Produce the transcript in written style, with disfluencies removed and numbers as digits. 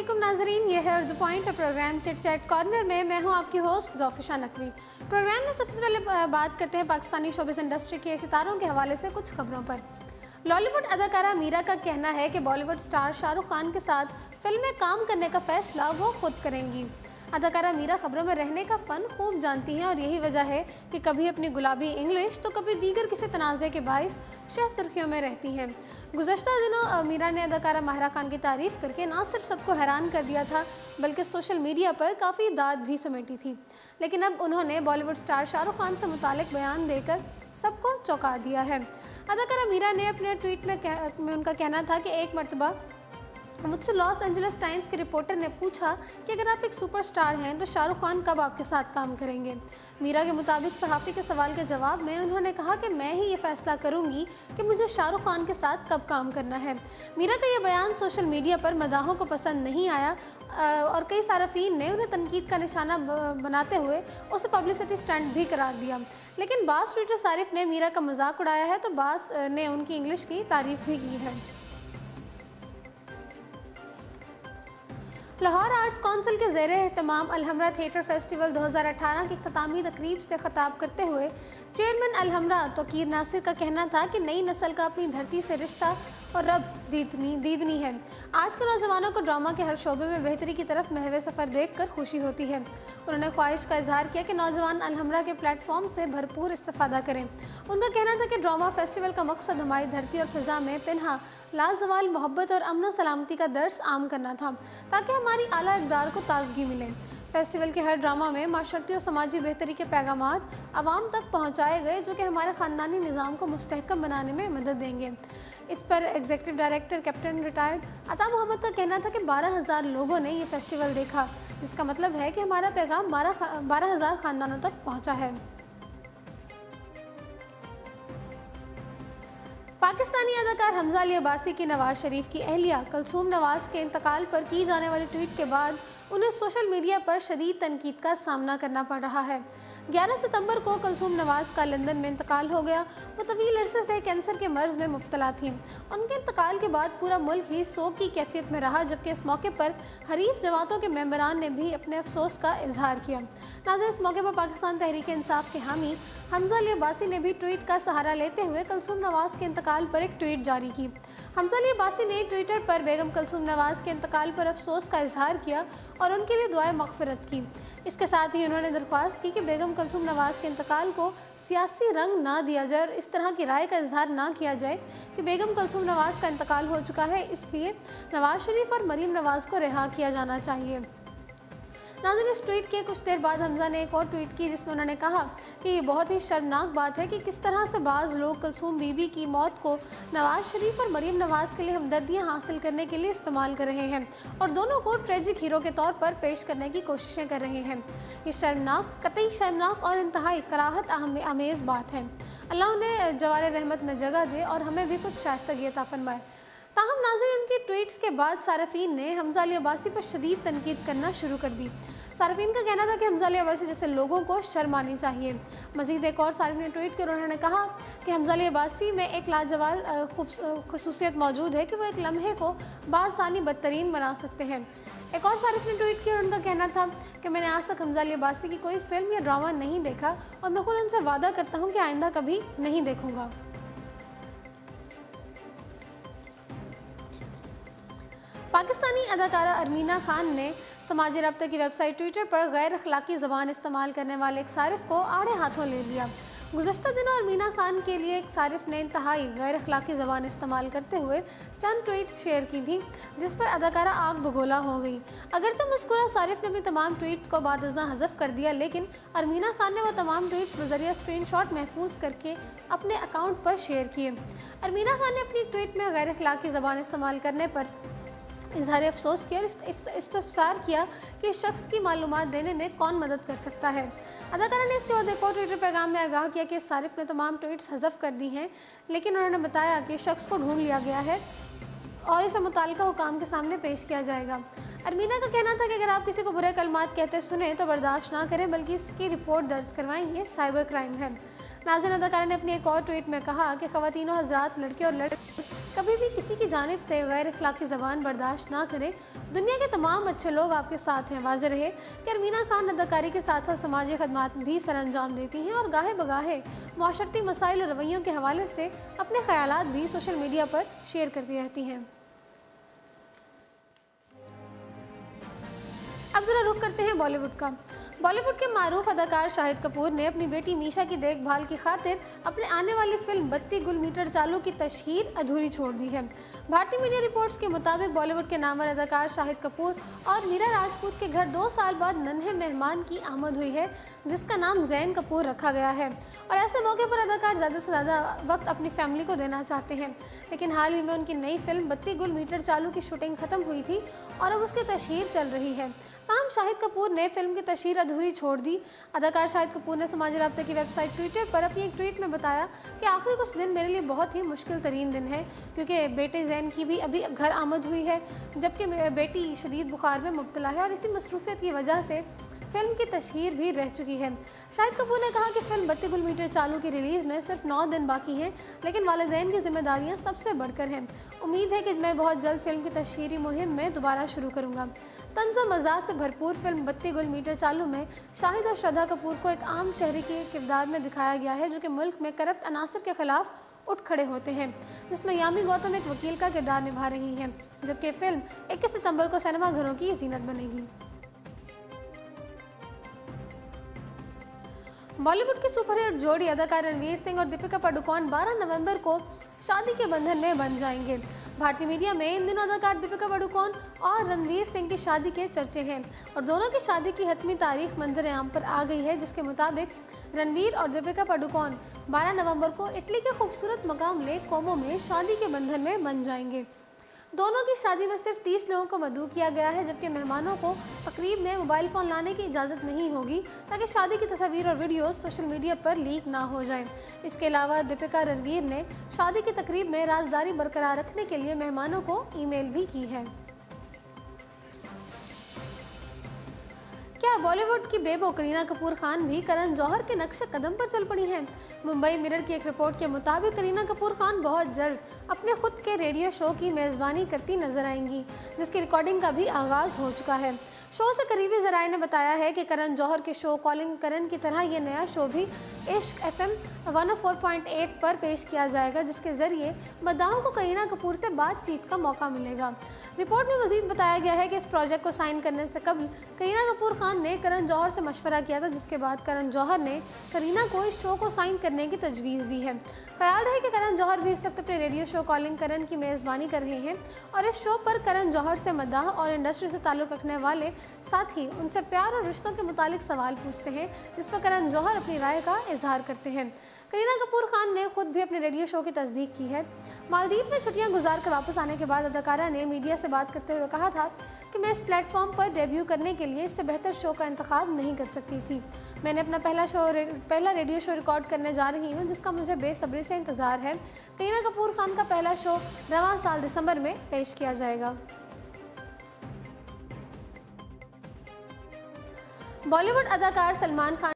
अस्सलामुअलैकुम नाजरीन, ये है उर्दू पॉइंट और प्रोग्राम चिट चैट कॉर्नर में मैं हूं आपकी होस्ट ज़ोफिशा नकवी। प्रोग्राम में सबसे पहले बात करते हैं पाकिस्तानी शोबिस इंडस्ट्री के सितारों के हवाले से कुछ खबरों पर। लॉलीवुड अदाकारा मीरा का कहना है कि बॉलीवुड स्टार शाहरुख खान के साथ फिल्म में काम करने का फैसला वो खुद करेंगी। अदाकारा मीरा खबरों में रहने का फ़न खूब जानती हैं और यही वजह है कि कभी अपनी गुलाबी इंग्लिश तो कभी दीगर किसी तनाज़े के बाइस शह सुर्खियों में रहती हैं। गुज़श्ता दिनों मीरा ने अदाकारा माहिरा खान की तारीफ़ करके ना सिर्फ सबको हैरान कर दिया था बल्कि सोशल मीडिया पर काफ़ी दाद भी समेटी थी। लेकिन अब उन्होंने बॉलीवुड स्टार शाहरुख खान से मुतालिक बयान देकर सबको चौंका दिया है। अदाकारा मीरा ने अपने ट्वीट में उनका कहना था कि एक मरतबा मुझसे लॉस एंजलिस टाइम्स के रिपोर्टर ने पूछा कि अगर आप एक सुपरस्टार हैं तो शाहरुख खान कब आपके साथ काम करेंगे। मीरा के मुताबिक सहाफ़ी के सवाल के जवाब में उन्होंने कहा कि मैं ही ये फैसला करूंगी कि मुझे शाहरुख खान के साथ कब काम करना है। मीरा का ये बयान सोशल मीडिया पर मदाहों को पसंद नहीं आया और कई सारफीन ने उन्हें तनकीद का निशाना बनाते हुए उसे पब्लिसिटी स्टंट भी करार दिया। लेकिन बास ट्विटर सारिफ ने मीरा का मजाक उड़ाया है तो बास ने उनकी इंग्लिश की तारीफ़ भी की है। लाहौर आर्ट्स काउंसिल के ज़ेरे एहतमाम अलहमरा थिएटर फेस्टिवल 2018 की इख्तितामी तकरीब से ख़ताब करते हुए चेयरमैन अलहमरा तोकीर नासिर का कहना था कि नई नस्ल का अपनी धरती से रिश्ता और रब दीदनी है। आज के नौजवानों को ड्रामा के हर शोबे में बेहतरी की तरफ महवे सफ़र देखकर खुशी होती है। उन्होंने ख्वाहिश का इजहार किया कि नौजवान अलहमरा के प्लेटफॉर्म से भरपूर इस्तेफादा करें। उनका कहना था कि ड्रामा फेस्टिवल का मकसद हमारी धरती और फ़िज़ा में पिन्हा लाजवाल मोहब्बत और अमन सलामती का दर्स आम करना था ताकि हमारी आला इक़दार को ताजगी मिले। फेस्टिवल के हर ड्रामा में माशरती और समाजी बेहतरी के पैगामात आवाम तक पहुँचाए गए जो कि हमारे ख़ानदानी निज़ाम को मुस्तहकम बनाने में मदद देंगे। इस पर एग्जीक्यूटिव डायरेक्टर कैप्टन रिटायर्ड अता मोहम्मद का कहना था कि 12,000 लोगों ने ये फेस्टिवल देखा, जिसका मतलब है कि हमारा पैगाम 12,000 ख़ानदानों तक पहुँचा है। पाकिस्तानी अदाकार हमजा अली अब्बासी की नवाज शरीफ की अहलिया कुलसूम नवाज के इंतकाल पर की जाने वाली ट्वीट के बाद उन्हें सोशल मीडिया पर शदीद तनकीद का सामना करना पड़ रहा है। 11 सितंबर को कुलसूम नवाज का लंदन में इंतकाल हो गया। वो तवील अरसे से कैंसर के मर्ज में मुब्तला थीं। उनके इंतकाल के बाद पूरा मुल्क ही सोग की कैफियत में रहा, जबकि इस मौके पर हरीफ जमातों के मेंबरान ने भी अपने अफसोस का इजहार किया। नाज़रीन, इस मौके पर पाकिस्तान तहरीक इंसाफ के हामी हमजा अली अब्बासी ने भी ट्वीट का सहारा लेते हुए कुलसूम नवाज के इंतकाल पर एक ट्वीट जारी की। हमजा अली अब्बासी ने ट्विटर पर बेगम कुलसूम नवाज के इंतकाल पर अफसोस का इजहार किया और उनके लिए दुआए मग़फ़िरत की। इसके साथ ही उन्होंने दरख्वास्त की कि बेगम कुलसूम नवाज के इंतकाल को सियासी रंग ना दिया जाए और इस तरह की राय का इजहार ना किया जाए कि बेगम कुलसूम नवाज का इंतकाल हो चुका है, इसलिए नवाज शरीफ और मरीम नवाज को रिहा किया जाना चाहिए। नाज़रीन, इस ट्वीट के कुछ देर बाद हमजा ने एक और ट्वीट की जिसमें उन्होंने कहा कि ये बहुत ही शर्मनाक बात है कि किस तरह से बाज़ लोग कुलसूम बीबी की मौत को नवाज शरीफ और मरीम नवाज के लिए हमदर्दियाँ हासिल करने के लिए इस्तेमाल कर रहे हैं और दोनों को ट्रेजिक हीरो के तौर पर पेश करने की कोशिशें कर रहे हैं। ये शर्मनाक, कतई शर्मनाक और इंतहाई कराहत आमेज़ बात है। अल्लाह उन्हें जवार रहमत में जगह दे और हमें भी कुछ शाइस्तगी अता फरमाए। ताहम नाज़रीन, उनके ट्वीट्स के बाद सारफीन ने हमजा अली अब्बासी पर शदीद तनकीद करना शुरू कर दी। सारफीन का कहना था कि हमजा अली अब्बासी जैसे लोगों को शर्म आनी चाहिए। मज़ीद एक और सारिफ ने ट्वीट कर उन्होंने कहा कि हमजा अली अब्बासी में एक लाजवाब खसूसियत मौजूद है कि वो एक लम्हे को बासानी बदतरीन बना सकते हैं। एक और सारिफ ने ट्वीट किया और उनका कहना था कि मैंने आज तक हमजा अली अब्बासी की कोई फिल्म या ड्रामा नहीं देखा और मैं खुद उनसे वादा करता हूँ कि आइंदा कभी नहीं देखूँगा। पाकिस्तानी अदाकारा अरमीना खान ने समाजी रब्ते की वेबसाइट ट्विटर पर गैर अखलाकी ज़बान इस्तेमाल करने वाले एक सारिफ को आड़े हाथों ले लिया। गुज़श्ता दिनों अरमीना खान के लिए एक सारिफ ने इंतहाई गैर अखलाकी ज़बान इस्तेमाल करते हुए चंद ट्वीट्स शेयर की थी जिस पर अदाकारा आग बगोला हो गई। अगरचे मज़कूरा सारिफ ने अपनी तमाम ट्वीट्स को बादअज़्ना हज़फ कर दिया, लेकिन अरमीना खान ने वो तमाम ट्वीट्स बज़रिया स्क्रीनशॉट महफूज करके अपने अकाउंट पर शेयर किए। अरमीना खान ने अपनी ट्वीट में गैर अखलाकी ज़बान इस्तेमाल करने पर इजहार अफसोस किया और इस्तफसार किया कि इस शख्स की मालूमात देने में कौन मदद कर सकता है। अदाकारा ने इसके बाद एक और ट्विटर पैगाम में आगाह किया कि सारिफ ने तमाम ट्वीट्स हज़फ कर दी हैं, लेकिन उन्होंने बताया कि शख्स को ढूंढ लिया गया है और इसे मुताल्लिका हुकाम के सामने पेश किया जाएगा। अरमीना का कहना था कि अगर आप किसी को बुरे कलमात कहते सुने तो बर्दाश्त ना करें बल्कि इसकी रिपोर्ट दर्ज करवाएं, ये साइबर क्राइम है। नाज़रीन, अदाकारा ने अपनी एक और ट्वीट में कहा कि ख़वातीन हज़रात, लड़के और लड़के कभी भी किसी की जानिब से गैर अखलाकी ज़बान बर्दाश्त ना करें। दुनिया के तमाम अच्छे लोग आपके साथ हैं। वाज़ेह रहे कि अरमीना खान अदाकारी के साथ साथ समाजी खदमात भी सर अंजाम देती हैं और गाहे बगाहे माशरती मसाइल और रवैयों के हवाले से अपने ख्यालात भी सोशल मीडिया पर शेयर करती रहती हैं। अब जरा रुख करते हैं बॉलीवुड का। बॉलीवुड के मारूफ अदाकार शाहिद कपूर ने अपनी बेटी मीशा की देखभाल की खातिर अपने आने वाली फिल्म 32 गुल मीटर चालू की तशहीर अधूरी छोड़ दी है। भारतीय मीडिया रिपोर्ट्स के मुताबिक बॉलीवुड के नामवर अदाकार शाहिद कपूर और मीरा राजपूत के घर 2 साल बाद नन्हे मेहमान की आमद हुई है, जिसका नाम ज़ैन कपूर रखा गया है। और ऐसे मौके पर अदाकार ज़्यादा से ज़्यादा वक्त अपनी फैमिली को देना चाहते हैं, लेकिन हाल ही में उनकी नई फिल्म 32 गुल मीटर चालू की शूटिंग खत्म हुई थी और अब उसकी तशहीर चल रही है। ताहम शाहिद कपूर ने फिल्म की तशहीर अधूरी छोड़ दी। अदाकार शाहिद कपूर ने समाजी राब्ते की वेबसाइट ट्विटर पर अपनी एक ट्वीट में बताया कि आखिरी कुछ दिन मेरे लिए बहुत ही मुश्किल तरीन दिन है, क्योंकि बेटे ज़ैन की भी अभी घर आमद हुई है, जबकि बेटी शदीद बुखार में मुब्तला है और इसी मसरूफियत की वजह से फिल्म की तशहीर भी रह चुकी है। शाहिद कपूर ने कहा कि फिल्म 32 गुल मीटर चालू की रिलीज़ में सिर्फ 9 दिन बाकी हैं, लेकिन वालिदैन की जिम्मेदारियां सबसे बढ़कर हैं। उम्मीद है कि मैं बहुत जल्द फिल्म की तशहीरी मुहिम में दोबारा शुरू करूंगा। तंज व मज़ाक से भरपूर फिल्म 32 गुल मीटर चालू में शाहिद और श्रद्धा कपूर को एक आम शहरी के किरदार में दिखाया गया है, जो कि मुल्क में करप्ट अनासर के खिलाफ उठ खड़े होते हैं, जिसमें यामी गौतम एक वकील का किरदार निभा रही हैं, जबकि फिल्म 21 सितंबर को सिनेमा घरों की जीनत बनेगी। बॉलीवुड की सुपरहिट जोड़ी अदाकार रणवीर सिंह और दीपिका पादुकोण 12 नवंबर को शादी के बंधन में बन जाएंगे। भारतीय मीडिया में इन दिनों अदाकार दीपिका पादुकोण और रणवीर सिंह की शादी के चर्चे हैं और दोनों की शादी की हतमी तारीख मंजर आम पर आ गई है, जिसके मुताबिक रणवीर और दीपिका पादुकोण 12 नवंबर को इटली के खूबसूरत मकाम लेक कोमो में शादी के बंधन में बन जाएंगे। दोनों की शादी में सिर्फ 30 लोगों को मदऊ किया गया है, जबकि मेहमानों को तकरीब में मोबाइल फ़ोन लाने की इजाज़त नहीं होगी, ताकि शादी की तस्वीर और वीडियोस सोशल मीडिया पर लीक ना हो जाए। इसके अलावा दीपिका रणवीर ने शादी की तकरीब में राजदारी बरकरार रखने के लिए मेहमानों को ईमेल भी की है। क्या बॉलीवुड की बेबो करीना कपूर खान भी करण जौहर के नक्शे कदम पर चल पड़ी हैं? मुंबई मिरर की एक रिपोर्ट के मुताबिक करीना कपूर खान बहुत जल्द अपने खुद के रेडियो शो की मेज़बानी करती नजर आएंगी, जिसकी रिकॉर्डिंग का भी आगाज़ हो चुका है। शो से करीबी ज़राए ने बताया है कि करण जौहर के शो कॉलिंग करण की तरह ये नया शो भी इश्क FM 104.8 पर पेश किया जाएगा, जिसके ज़रिए मद्दाहों को करीना कपूर से बातचीत का मौका मिलेगा। रिपोर्ट में मज़ीद बताया गया है कि इस प्रोजेक्ट को साइन करने से कबल करीना कपूर खान ने करण जौहर से मशवरा किया था, जिसके बाद करण जौहर ने करीना को इस शो को साइन करने की तजवीज़ दी है। ख्याल रहे कि करण जौहर भी इस वक्त अपने रेडियो शो कॉलिंग करण की मेज़बानी कर रहे हैं और इस शो पर करण जौहर से मद्दाह और इंडस्ट्री से ताल्लुक़ रखने वाले साथी उनसे प्यार और रिश्तों के मुतालिक सवाल पूछते हैं, जिस पर करण जौहर अपनी राय का इजहार करते हैं। करीना कपूर खान ने खुद भी अपने रेडियो शो की तस्दीक की है। मालदीव में छुट्टियां गुजार कर वापस आने के बाद अदाकारा ने मीडिया से बात करते हुए कहा था कि मैं इस प्लेटफॉर्म पर डेब्यू करने के लिए इससे बेहतर शो का इंतखाब नहीं कर सकती थी। मैंने अपना पहला रेडियो शो रिकॉर्ड करने जा रही हूँ, जिसका मुझे बेसब्री से इंतज़ार है। करीना कपूर खान का पहला शो रवां साल दिसंबर में पेश किया जाएगा। बॉलीवुड अदाकार सलमान खान